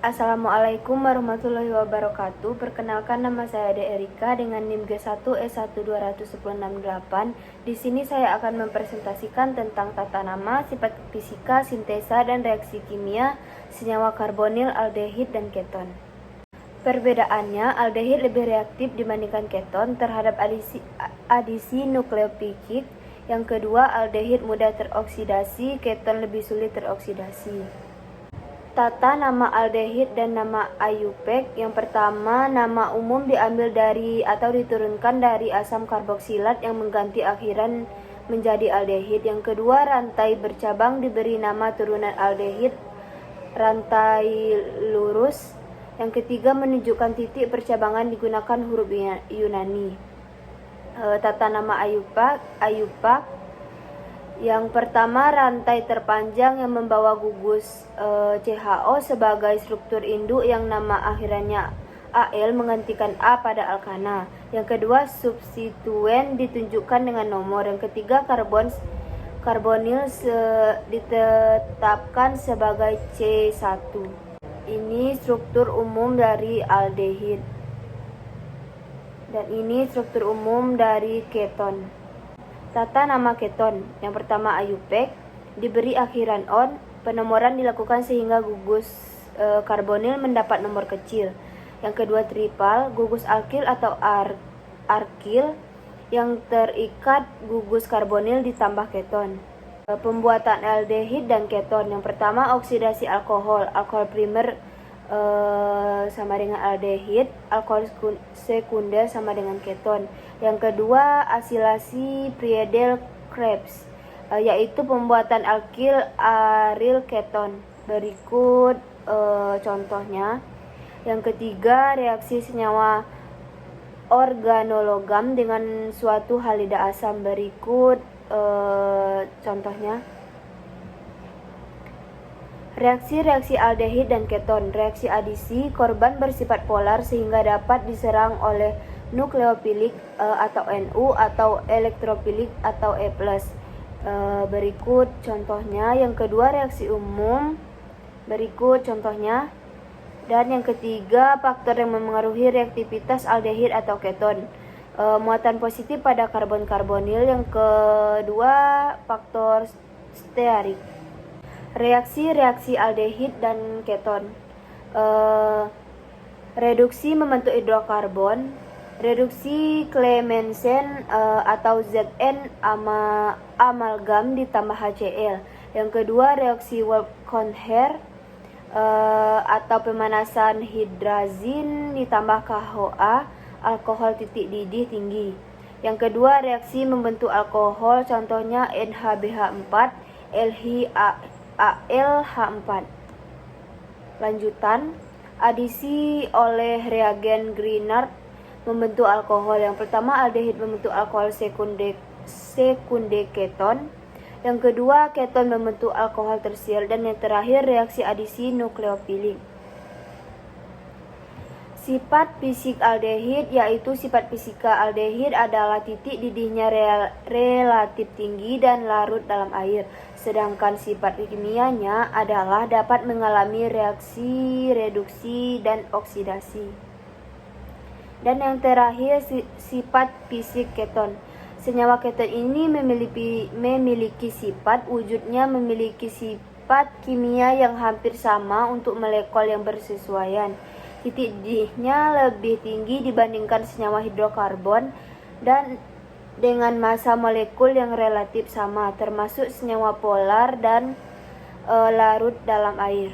Assalamualaikum warahmatullahi wabarakatuh. Perkenalkan, nama saya Ade Erika dengan NIM G1S1210668. Di sini saya akan mempresentasikan tentang tata nama, sifat fisika, sintesa, dan reaksi kimia senyawa karbonil, aldehid, dan keton. Perbedaannya, aldehid lebih reaktif dibandingkan keton terhadap adisi nukleofikik. Yang kedua, aldehid mudah teroksidasi, keton lebih sulit teroksidasi. Tata nama aldehid dan nama IUPAC. Yang pertama, nama umum diambil dari atau diturunkan dari asam karboksilat yang mengganti akhiran menjadi aldehid. Yang kedua, rantai bercabang diberi nama turunan aldehid, rantai lurus. Yang ketiga, menunjukkan titik percabangan digunakan huruf Yunani. Tata nama IUPAC. Yang pertama, rantai terpanjang yang membawa gugus CHO sebagai struktur induk yang nama akhirannya Al menggantikan A pada alkana. Yang kedua, substituen ditunjukkan dengan nomor. Yang ketiga, karbonil ditetapkan sebagai C1. Ini struktur umum dari aldehid. Dan ini struktur umum dari keton. Tata nama keton. Yang pertama, IUPAC, diberi akhiran on. Penomoran dilakukan sehingga gugus karbonil mendapat nomor kecil. Yang kedua, tripal, gugus alkil atau arkil yang terikat gugus karbonil ditambah keton. Pembuatan aldehid dan keton. Yang pertama, oksidasi alkohol primer sama dengan aldehid, alkohol sekunder sama dengan keton. Yang kedua, asilasi Friedel-Crepes, yaitu pembuatan alkil aryl keton. Berikut contohnya. Yang ketiga, reaksi senyawa organologam dengan suatu halida asam. Berikut contohnya. Reaksi aldehid dan keton. Reaksi adisi, korban bersifat polar sehingga dapat diserang oleh nukleofilik atau NU atau elektrofilik atau E+. Berikut contohnya. Yang kedua, reaksi umum. Berikut contohnya. Dan yang ketiga, faktor yang memengaruhi reaktivitas aldehid atau keton. Muatan positif pada karbon-karbonil. Yang kedua, faktor stearik. Reaksi aldehid dan keton. Reduksi membentuk hidrokarbon. Reduksi Clemmensen atau Zn amalgam ditambah HCl. Yang kedua, reaksi Wolff-Cohen atau pemanasan hidrazin ditambah KHOA, alkohol titik didih tinggi. Yang kedua, reaksi membentuk alkohol, contohnya NHBH4, AlH4. Lanjutan, adisi oleh reagen Grignard membentuk alkohol. Yang pertama, aldehid membentuk alkohol sekunde keton. Yang kedua, keton membentuk alkohol tersier. Dan yang terakhir, reaksi adisi nukleofilik. Sifat fisik aldehid, yaitu sifat fisika aldehid adalah titik didihnya relatif tinggi dan larut dalam air. Sedangkan sifat kimianya adalah dapat mengalami reaksi, reduksi, dan oksidasi. Dan yang terakhir, sifat fisik keton. Senyawa keton ini memiliki sifat wujudnya memiliki sifat kimia yang hampir sama untuk molekul yang bersesuaian. Titik didihnya lebih tinggi dibandingkan senyawa hidrokarbon dan dengan massa molekul yang relatif sama, termasuk senyawa polar dan larut dalam air.